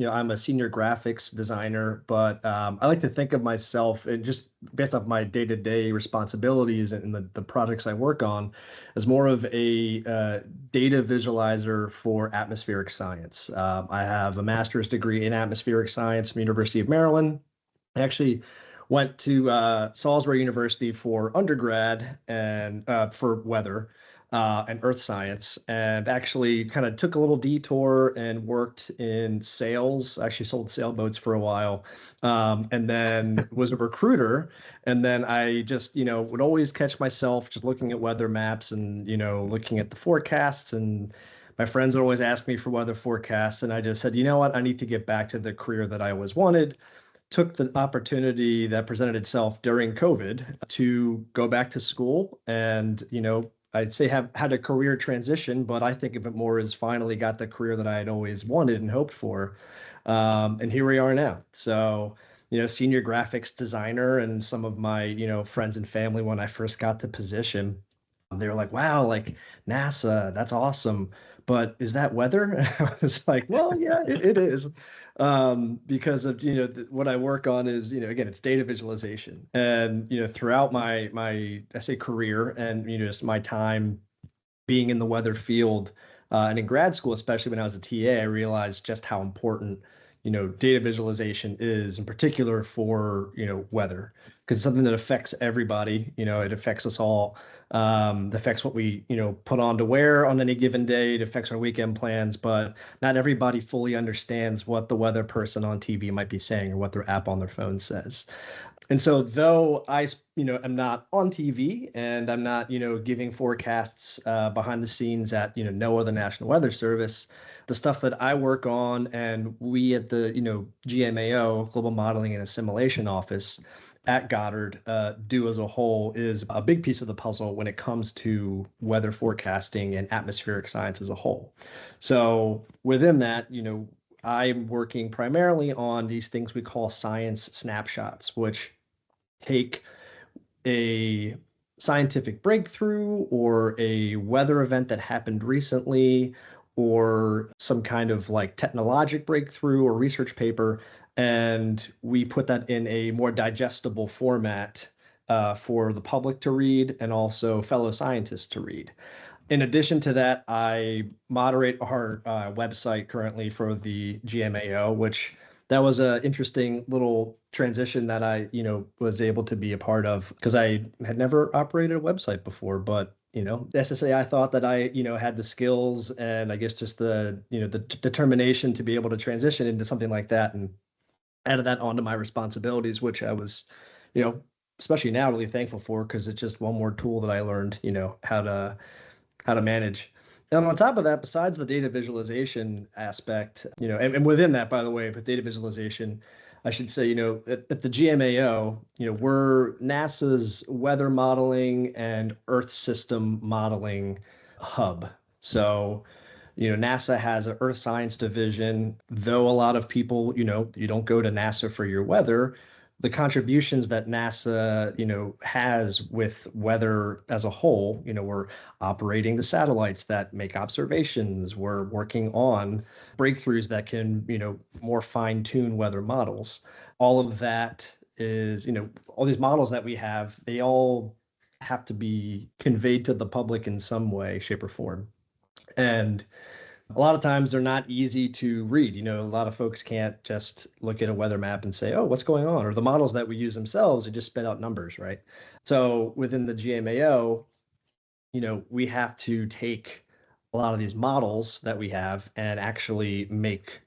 I'm a senior graphics designer, but I like to think of myself, and just based off my day-to-day responsibilities and the projects I work on, as more of a data visualizer for atmospheric science. I have a master's degree in atmospheric science from the University of Maryland. I actually went to Salisbury University for undergrad and for weather and earth science, and actually kind of took a little detour and worked in sales. I actually sold sailboats for a while, and then was a recruiter. And then I just, would always catch myself just looking at weather maps and, looking at the forecasts. And my friends would always ask me for weather forecasts. And I just said, you know what, I need to get back to the career that I always wanted. Took the opportunity that presented itself during COVID to go back to school and, I'd say have had a career transition, but I think of it more as finally got the career that I had always wanted and hoped for. And here we are now. So, senior graphics designer, and some of my, friends and family, when I first got the position, they were like, wow, like NASA, that's awesome. But is that weather? And I was like, well, yeah, it is. Because of, what I work on is, again, it's data visualization. And, throughout my I say career and, just my time being in the weather field, and in grad school, especially when I was a TA, I realized just how important, data visualization is, in particular for, weather, because it's something that affects everybody. It affects us all. It affects what we, put on to wear on any given day. It affects our weekend plans, but not everybody fully understands what the weather person on TV might be saying or what their app on their phone says. And so though I, am not on TV and I'm not, giving forecasts behind the scenes at, NOAA, the National Weather Service, the stuff that I work on and we at the, GMAO, Global Modeling and Assimilation Office at Goddard, do as a whole is a big piece of the puzzle when it comes to weather forecasting and atmospheric science as a whole. So within that, I'm working primarily on these things we call science snapshots, which take a scientific breakthrough or a weather event that happened recently or some kind of like technologic breakthrough or research paper, and we put that in a more digestible format for the public to read and also fellow scientists to read. In addition to that, I moderate our website currently for the GMAO, which that was an interesting little transition that I, was able to be a part of because I had never operated a website before, but SSAI thought that I, had the skills and I guess just the, the determination to be able to transition into something like that and added that onto my responsibilities, which I was, especially now really thankful for because it's just one more tool that I learned, how to manage. And on top of that, besides the data visualization aspect, and within that, by the way, with data visualization, I should say, at the GMAO, we're NASA's weather modeling and Earth system modeling hub. So, NASA has an Earth science division, though a lot of people, you don't go to NASA for your weather. The contributions that NASA, has with weather as a whole, we're operating the satellites that make observations. We're working on breakthroughs that can, more fine-tune weather models. All of that is, all these models that we have, they all have to be conveyed to the public in some way, shape, or form. And a lot of times they're not easy to read. A lot of folks can't just look at a weather map and say, oh, what's going on? Or the models that we use themselves, they just spit out numbers, right? So within the GMAO, we have to take a lot of these models that we have and actually make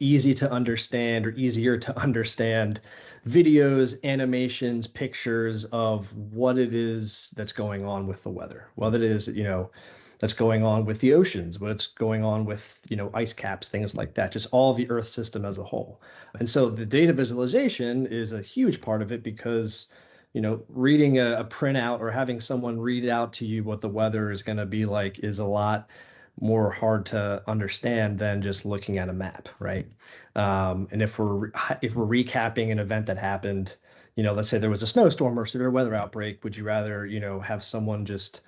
easy to understand or easier to understand videos, animations, pictures of what it is that's going on with the weather. Well, that is, that's going on with the oceans, what's going on with, ice caps, things like that, just all the Earth system as a whole. And so the data visualization is a huge part of it because, reading a printout or having someone read out to you what the weather is going to be like is a lot more hard to understand than just looking at a map, right? And if we're recapping an event that happened, let's say there was a snowstorm or severe weather outbreak, would you rather, have someone just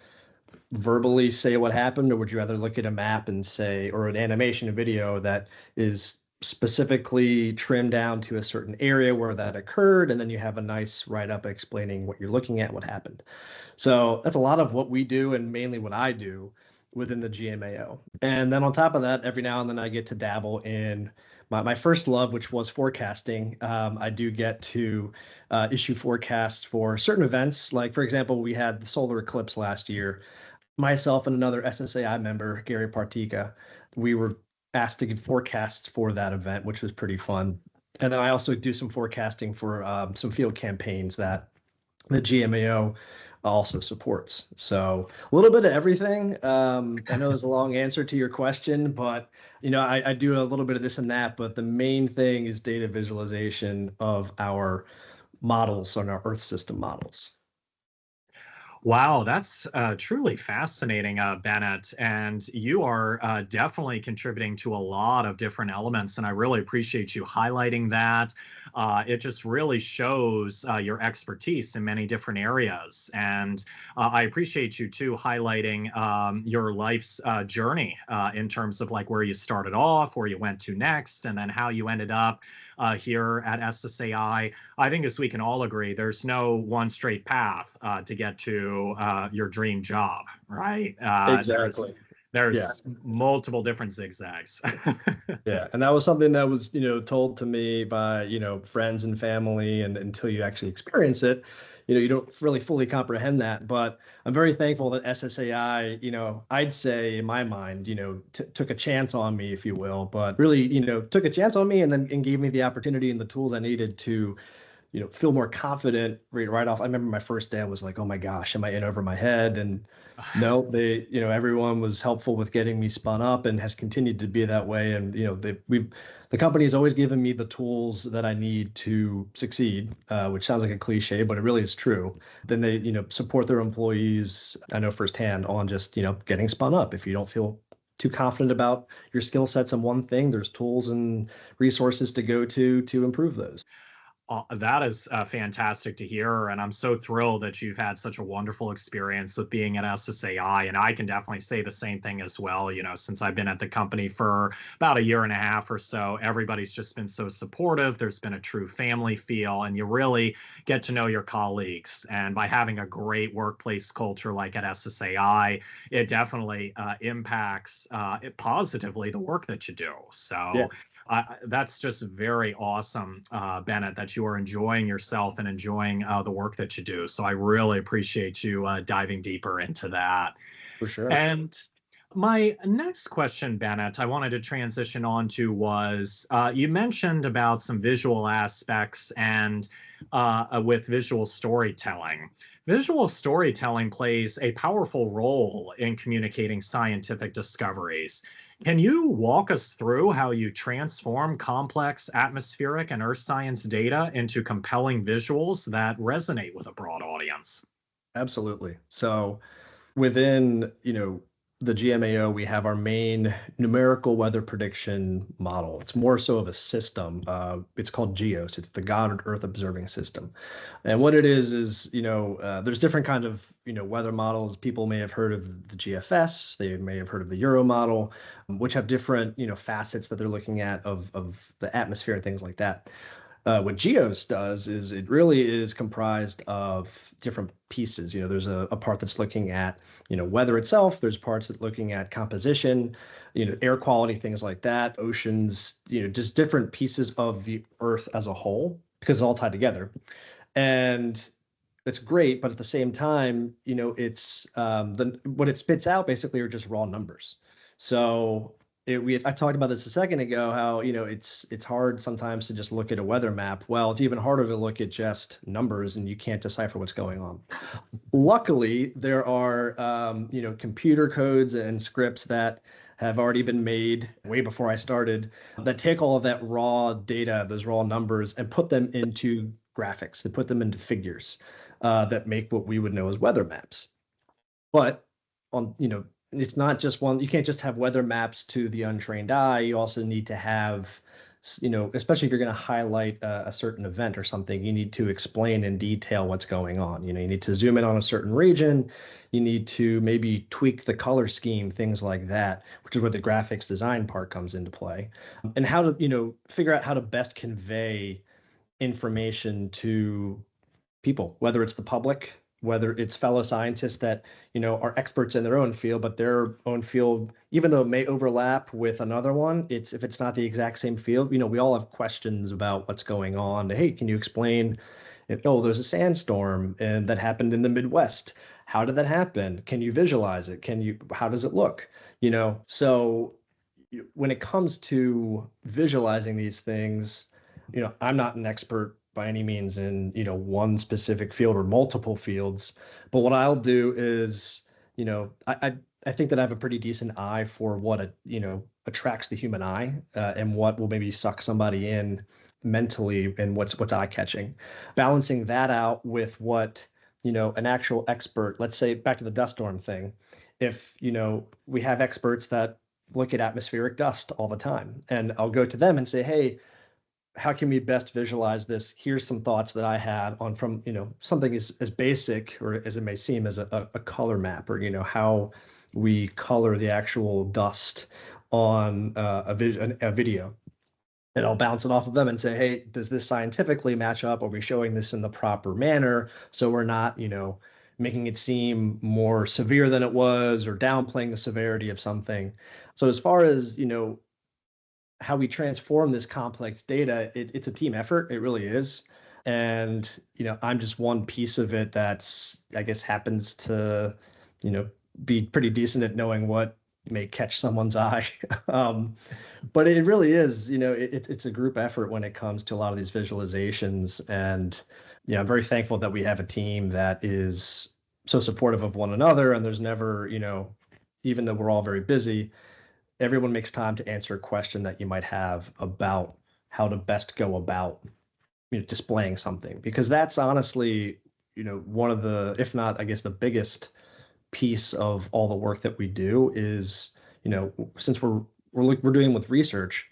verbally say what happened, or would you rather look at a map and say, or an animation, a video that is specifically trimmed down to a certain area where that occurred, and then you have a nice write-up explaining what you're looking at, what happened. So that's a lot of what we do, and mainly what I do within the GMAO. And then on top of that, every now and then I get to dabble in my first love, which was forecasting. I do get to issue forecasts for certain events. Like, for example, we had the solar eclipse last year. Myself and another SSAI member, Gary Partika, we were asked to give forecasts for that event, which was pretty fun. And then I also do some forecasting for some field campaigns that the GMAO also supports. So a little bit of everything. I know there's a long answer to your question, but I do a little bit of this and that, but the main thing is data visualization of our models on our Earth system models. Wow, that's truly fascinating, Bennett. And you are definitely contributing to a lot of different elements. And I really appreciate you highlighting that. It just really shows your expertise in many different areas. And I appreciate you too highlighting your life's journey in terms of like where you started off, where you went to next, and then how you ended up here at SSAI. I think as we can all agree, there's no one straight path to get to your dream job, right? Exactly. There's multiple different zigzags. Yeah, and that was something that was, told to me by, friends and family, and until you actually experience it, you don't really fully comprehend that. But I'm very thankful that SSAI, I'd say in my mind, took a chance on me, if you will, but really, took a chance on me and gave me the opportunity and the tools I needed to feel more confident right off. I remember my first day, I was like, oh my gosh, am I in over my head? And no, everyone was helpful with getting me spun up and has continued to be that way. And, the company has always given me the tools that I need to succeed, which sounds like a cliche, but it really is true. Then they, support their employees, I know firsthand, on just, getting spun up. If you don't feel too confident about your skill sets in one thing, there's tools and resources to go to improve those. That is fantastic to hear. And I'm so thrilled that you've had such a wonderful experience with being at SSAI. And I can definitely say the same thing as well. Since I've been at the company for about a year and a half or so, everybody's just been so supportive. There's been a true family feel, and you really get to know your colleagues. And by having a great workplace culture like at SSAI, it definitely impacts it positively the work that you do. So yeah. That's just very awesome, Bennett, that you are enjoying yourself and enjoying the work that you do. So I really appreciate you diving deeper into that. For sure. And my next question, Bennett, I wanted to transition on to was you mentioned about some visual aspects and with visual storytelling. Visual storytelling plays a powerful role in communicating scientific discoveries. Can you walk us through how you transform complex atmospheric and earth science data into compelling visuals that resonate with a broad audience? Absolutely. So within, the GMAO, we have our main numerical weather prediction model. It's more so of a system. It's called GEOS. It's the Goddard Earth Observing System. And what it is, there's different kind of, weather models. People may have heard of the GFS. They may have heard of the Euro model, which have different, facets that they're looking at of the atmosphere and things like that. What GEOS does is it really is comprised of different pieces. There's a part that's looking at, weather itself. There's parts that looking at composition, air quality, things like that, oceans, just different pieces of the Earth as a whole, because it's all tied together. And it's great, but at the same time, it's what it spits out basically are just raw numbers. So I talked about this a second ago, how it's hard sometimes to just look at a weather map. Well, it's even harder to look at just numbers, and you can't decipher what's going on. Luckily, there are computer codes and scripts that have already been made way before I started that take all of that raw data, those raw numbers, and put them into graphics. They put them into figures that make what we would know as weather maps. But it's not just one. You can't just have weather maps to the untrained eye. You also need to have especially if you're going to highlight a certain event or something, you need to explain in detail what's going on. You need to zoom in on a certain region. You need to maybe tweak the color scheme, things like that, which is where the graphics design part comes into play. And how to, figure out how to best convey information to people, whether it's the public, whether it's fellow scientists that are experts in their own field, but their own field, even though it may overlap with another one, if it's not the exact same field, we all have questions about what's going on. Hey, can you explain if, oh, there's a sandstorm and that happened in the Midwest? How did that happen? Can you visualize it? How does it look? So when it comes to visualizing these things, I'm not an expert by any means in one specific field or multiple fields, but what I'll do is I think that I have a pretty decent eye for what attracts the human eye, and what will maybe suck somebody in mentally, and what's eye catching, balancing that out with what an actual expert, let's say back to the dust storm thing, if we have experts that look at atmospheric dust all the time, and I'll go to them and say, hey, how can we best visualize this? Here's some thoughts that I had on from something as basic or as it may seem as a color map, or how we color the actual dust on a video. And I'll bounce it off of them and say, hey, does this scientifically match up? Are we showing this in the proper manner so we're not making it seem more severe than it was, or downplaying the severity of something? So as far as how we transform this complex data, it's a team effort. It really is. And, I'm just one piece of it that's, I guess, happens to, be pretty decent at knowing what may catch someone's eye. But it really is, it's a group effort when it comes to a lot of these visualizations. And, I'm very thankful that we have a team that is so supportive of one another. And there's never, even though we're all very busy, everyone makes time to answer a question that you might have about how to best go about displaying something, because that's honestly one of the, if not, I guess, the biggest piece of all the work that we do is since we're doing with research,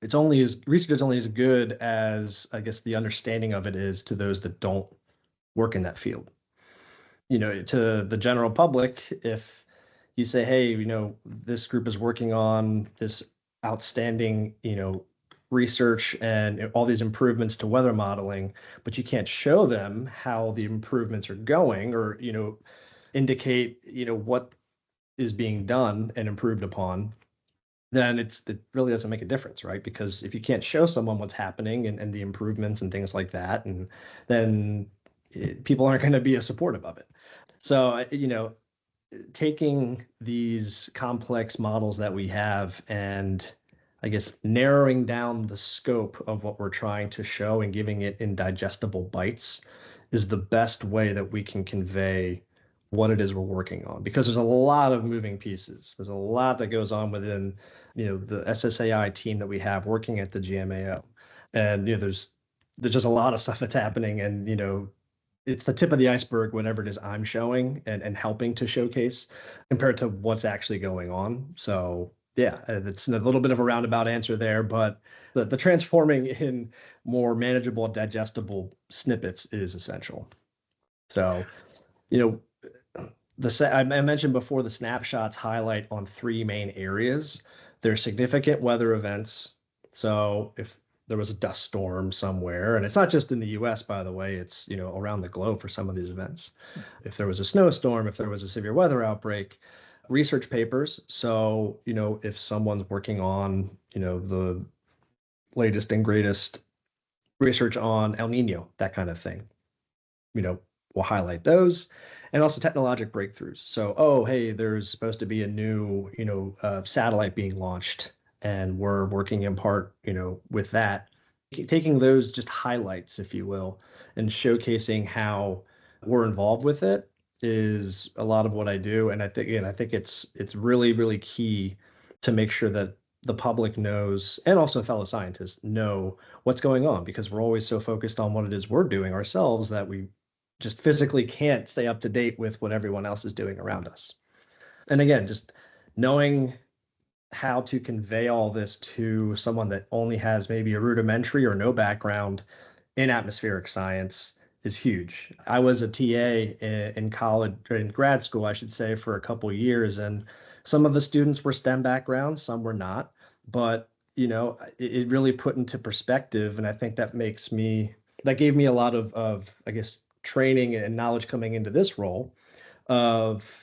research is only as good as, I guess, the understanding of it is to those that don't work in that field. To the general public, if you say, hey, this group is working on this outstanding, research and all these improvements to weather modeling, but you can't show them how the improvements are going, or, indicate, what is being done and improved upon, then it really doesn't make a difference, right? Because if you can't show someone what's happening and the improvements and things like that, and then people aren't going to be as supportive of it. So, taking these complex models that we have and, I guess, narrowing down the scope of what we're trying to show and giving it in digestible bites is the best way that we can convey what it is we're working on, because there's a lot of moving pieces. There's a lot that goes on within, the SSAI team that we have working at the GMAO. And, there's just a lot of stuff that's happening, and, it's the tip of the iceberg, whatever it is I'm showing and helping to showcase, compared to what's actually going on. So yeah, it's a little bit of a roundabout answer there, but the transforming in more manageable, digestible snippets is essential. So, I mentioned before, the snapshots highlight on three main areas. There's significant weather events. So if there was a dust storm somewhere, and it's not just in the US, by the way, it's around the globe for some of these events. If there was a snowstorm, if there was a severe weather outbreak, research papers. So if someone's working on the latest and greatest research on El Nino, that kind of thing, we'll highlight those. And also technologic breakthroughs. So, oh, hey, there's supposed to be a new satellite being launched, and we're working in part, with that, taking those just highlights, if you will, and showcasing how we're involved with it is a lot of what I do. And I think it's really, really key to make sure that the public knows, and also fellow scientists know what's going on, because we're always so focused on what it is we're doing ourselves that we just physically can't stay up to date with what everyone else is doing around us. And again, just knowing how to convey all this to someone that only has maybe a rudimentary or no background in atmospheric science is huge. I was a TA in college, or in grad school, I should say, for a couple of years, and some of the students were STEM backgrounds, some were not. But it really put into perspective, and I think that gave me a lot of I guess training and knowledge coming into this role of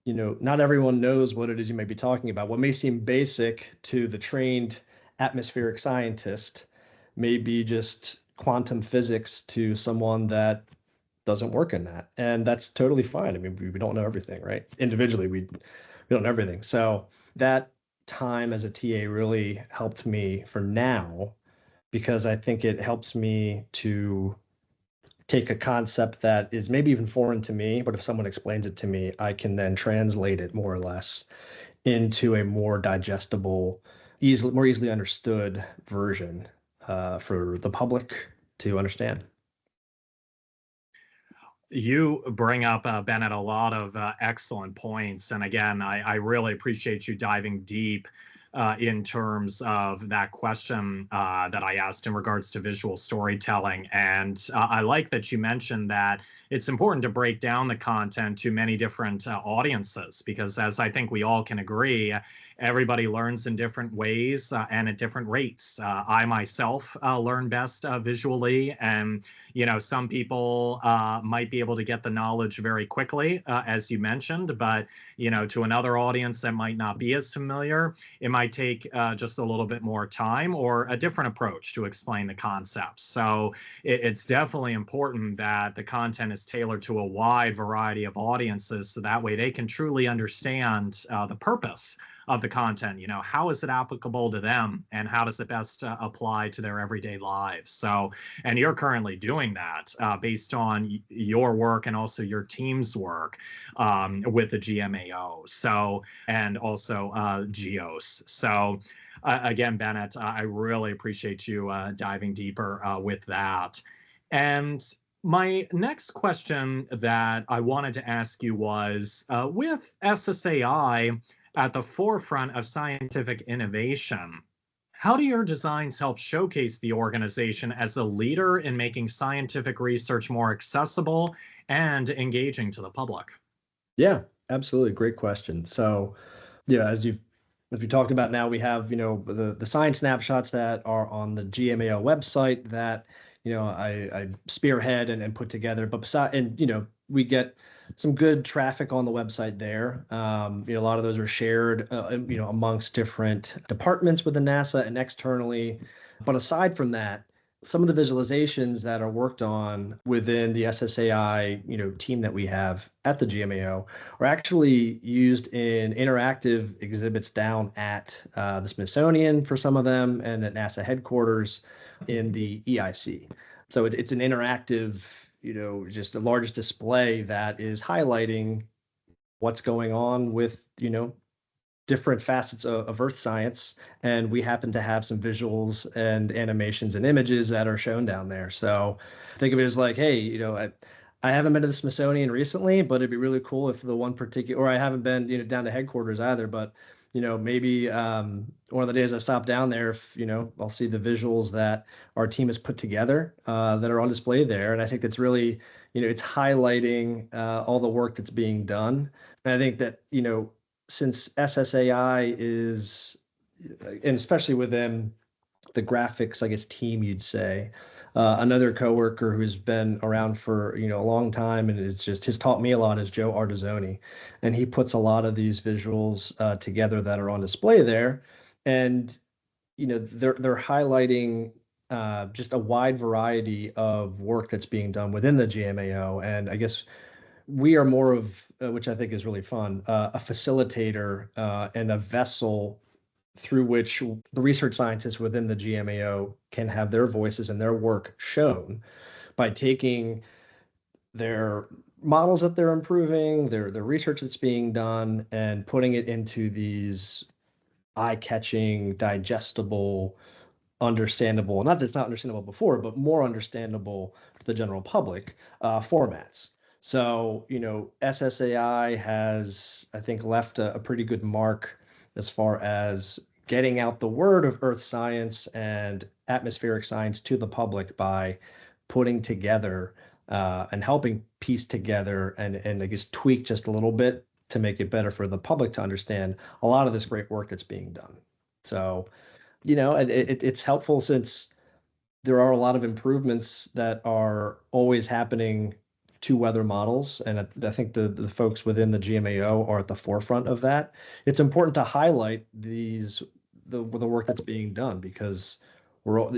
not everyone knows what it is you may be talking about. What may seem basic to the trained atmospheric scientist may be just quantum physics to someone that doesn't work in that. And that's totally fine. I mean, we don't know everything, right? Individually, we don't know everything. So that time as a TA really helped me for now, because I think it helps me to take a concept that is maybe even foreign to me, but if someone explains it to me, I can then translate it more or less into a more digestible, more easily understood version for the public to understand. You bring up, Bennett, a lot of excellent points. And again, I really appreciate you diving deep in terms of that question that I asked in regards to visual storytelling. And I like that you mentioned that it's important to break down the content to many different audiences, because as I think we all can agree, everybody learns in different ways and at different rates. I myself learn best visually, and some people might be able to get the knowledge very quickly, as you mentioned, but to another audience that might not be as familiar, it might take just a little bit more time or a different approach to explain the concepts. So it's definitely important that the content is tailored to a wide variety of audiences, so that way they can truly understand the purpose of the content. How is it applicable to them, and how does it best apply to their everyday lives? So, and you're currently doing that based on your work and also your team's work with the GMAO. So, and also GEOS. So, again, Bennett, I really appreciate you diving deeper with that. And my next question that I wanted to ask you was, with SSAI at the forefront of scientific innovation, how do your designs help showcase the organization as a leader in making scientific research more accessible and engaging to the public? Yeah, absolutely. Great question. So, yeah, as we talked about, now we have the science snapshots that are on the GMAO website that I spearhead and put together. But we get some good traffic on the website there. A lot of those are shared amongst different departments within NASA and externally. But aside from that, some of the visualizations that are worked on within the SSAI, team that we have at the GMAO are actually used in interactive exhibits down at the Smithsonian for some of them, and at NASA headquarters in the EIC. So it's an interactive, just the largest display that is highlighting what's going on with, different facets of Earth science. And we happen to have some visuals and animations and images that are shown down there. So think of it as like, hey, I haven't been to the Smithsonian recently, but it'd be really cool if the one particular, or I haven't been, down to headquarters either, but maybe one of the days I stop down there, if, I'll see the visuals that our team has put together that are on display there. And I think that's really, it's highlighting all the work that's being done. And I think that, since SSAI is, and especially within the graphics, I guess, team, you'd say, another coworker who's been around for a long time and has taught me a lot is Joe Artizzoni, and he puts a lot of these visuals together that are on display there, and they're highlighting just a wide variety of work that's being done within the GMAO, and I guess we are more of, which I think is really fun, a facilitator and a vessel through which the research scientists within the GMAO can have their voices and their work shown by taking their models that they're improving, their research that's being done, and putting it into these eye-catching, digestible, understandable, not that it's not understandable before, but more understandable to the general public formats. So, SSAI has, I think, left a pretty good mark as far as getting out the word of earth science and atmospheric science to the public by putting together and helping piece together and I guess tweak just a little bit to make it better for the public to understand a lot of this great work that's being done. So, it's helpful since there are a lot of improvements that are always happening to weather models, and I think the folks within the GMAO are at the forefront of that. It's important to highlight the work that's being done because we're all,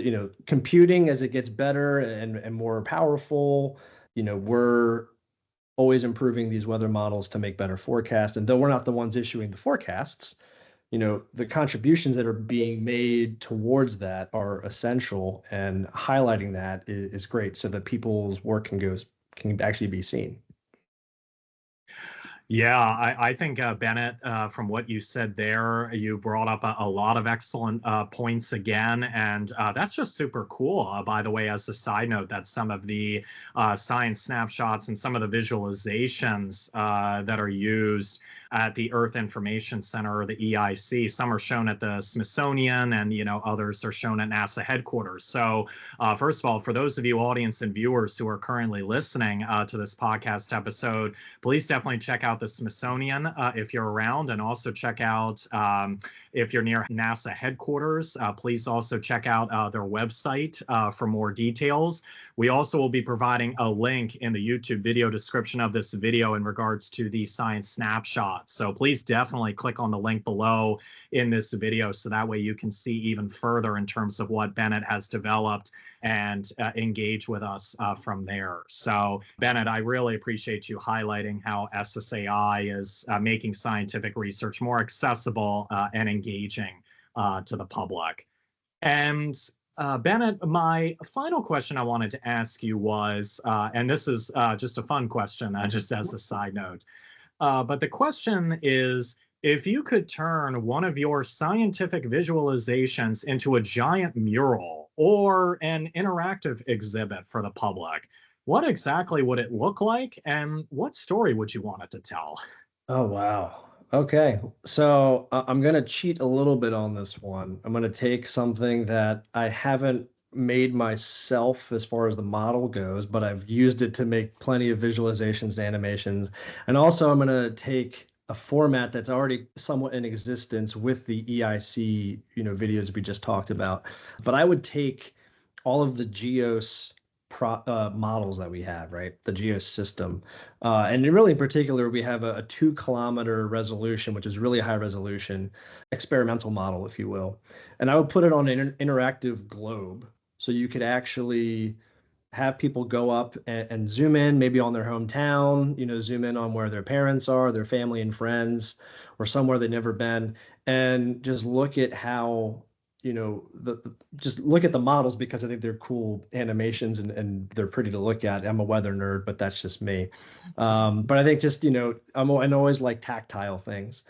computing as it gets better and more powerful, we're always improving these weather models to make better forecasts. And though we're not the ones issuing the forecasts, the contributions that are being made towards that are essential, and highlighting that is great so that people's work can actually be seen. Yeah, I think, Bennett, from what you said there, you brought up a lot of excellent points again. And that's just super cool. By the way, as a side note, that some of the science snapshots and some of the visualizations that are used at the Earth Information Center, or the EIC, some are shown at the Smithsonian, and others are shown at NASA headquarters. So first of all, for those of you audience and viewers who are currently listening to this podcast episode, please definitely check out the Smithsonian if you're around, and also check out, if you're near NASA headquarters, please also check out their website for more details. We also will be providing a link in the YouTube video description of this video in regards to the science snapshot. So please definitely click on the link below in this video, so that way you can see even further in terms of what Bennett has developed and engage with us from there. So Bennett, I really appreciate you highlighting how SSAI is making scientific research more accessible and engaging to the public. And Bennett, my final question I wanted to ask you was, and this is just a fun question, just as a side note, but the question is, if you could turn one of your scientific visualizations into a giant mural or an interactive exhibit for the public, what exactly would it look like, and what story would you want it to tell? Oh, wow. Okay. So I'm going to cheat a little bit on this one. I'm going to take something that I haven't made myself as far as the model goes, but I've used it to make plenty of visualizations and animations. And also, I'm going to take a format that's already somewhat in existence with the EIC, videos we just talked about. But I would take all of the GEOS models that we have, right? The GEOS system. And really in particular, we have a 2-kilometer resolution, which is really high resolution, experimental model, if you will. And I would put it on an interactive globe. So you could actually have people go up and zoom in, maybe on their hometown, zoom in on where their parents are, their family and friends, or somewhere they've never been, and just look at how, just look at the models, because I think they're cool animations and they're pretty to look at. I'm a weather nerd, but that's just me. But I think just, I always like tactile things.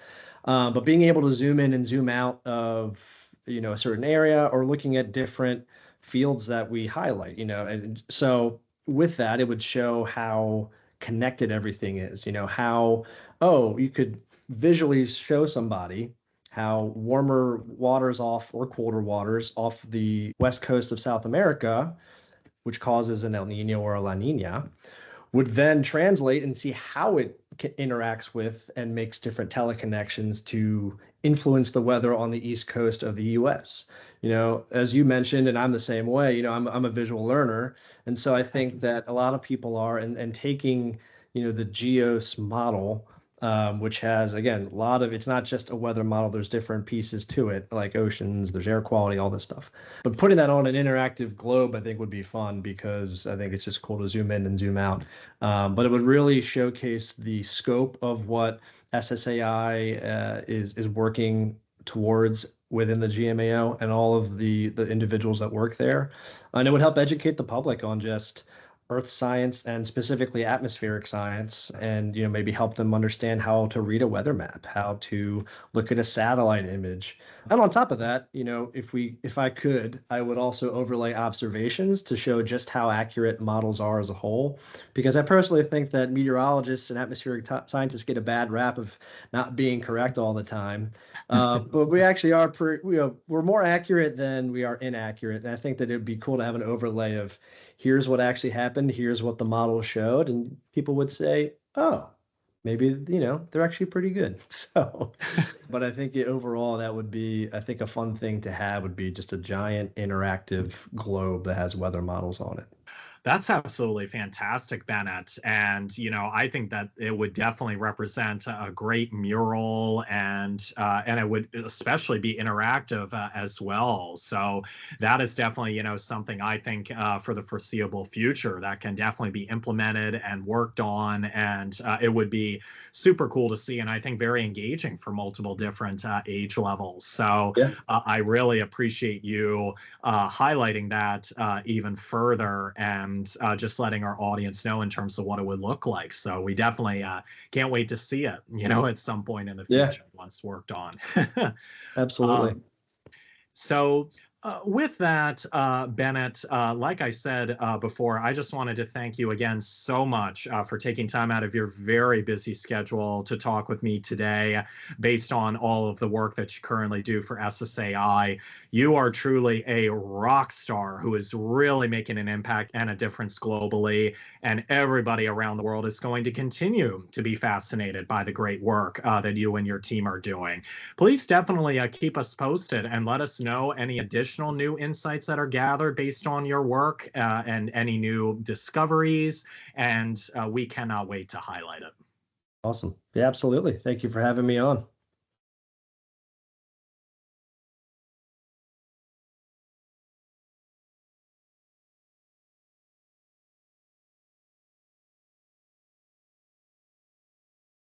But being able to zoom in and zoom out of, a certain area, or looking at different fields that we highlight, and so with that, it would show how connected everything is, how, you could visually show somebody how warmer waters off, or colder waters off the west coast of South America, which causes an El Nino or a La Nina, would then translate and see how it interacts with and makes different teleconnections to influence the weather on the east coast of the US. As you mentioned, and I'm the same way, I'm a visual learner. And so I think that a lot of people are, and taking, the GEOS model, which has, again, it's not just a weather model, there's different pieces to it, like oceans, there's air quality, all this stuff. But putting that on an interactive globe, I think would be fun, because I think it's just cool to zoom in and zoom out. But it would really showcase the scope of what SSAI is working towards within the GMAO and all of the individuals that work there. And it would help educate the public on just earth science and specifically atmospheric science, and maybe help them understand how to read a weather map, how to look at a satellite image. And on top of that, if I could, I would also overlay observations to show just how accurate models are as a whole, because I personally think that meteorologists and atmospheric scientists get a bad rap of not being correct all the time. But we actually are we're more accurate than we are inaccurate. And I think that it'd be cool to have an overlay of here's what actually happened, here's what the model showed, and people would say, oh, maybe they're actually pretty good. So, but I think overall that would be, I think a fun thing to have would be just a giant interactive globe that has weather models on it. That's absolutely fantastic, Bennett. And, I think that it would definitely represent a great mural, and it would especially be interactive as well. So that is definitely, something I think for the foreseeable future that can definitely be implemented and worked on. And it would be super cool to see. And I think very engaging for multiple different age levels. So Yeah. I really appreciate you highlighting that even further, and just letting our audience know in terms of what it would look like. So we definitely can't wait to see it, at some point in the future once worked on. Absolutely. So with that, Bennett, like I said before, I just wanted to thank you again so much for taking time out of your very busy schedule to talk with me today based on all of the work that you currently do for SSAI. You are truly a rock star who is really making an impact and a difference globally, and everybody around the world is going to continue to be fascinated by the great work that you and your team are doing. Please definitely keep us posted and let us know any additional new insights that are gathered based on your work and any new discoveries, and we cannot wait to highlight it. Awesome. Yeah, absolutely. Thank you for having me on.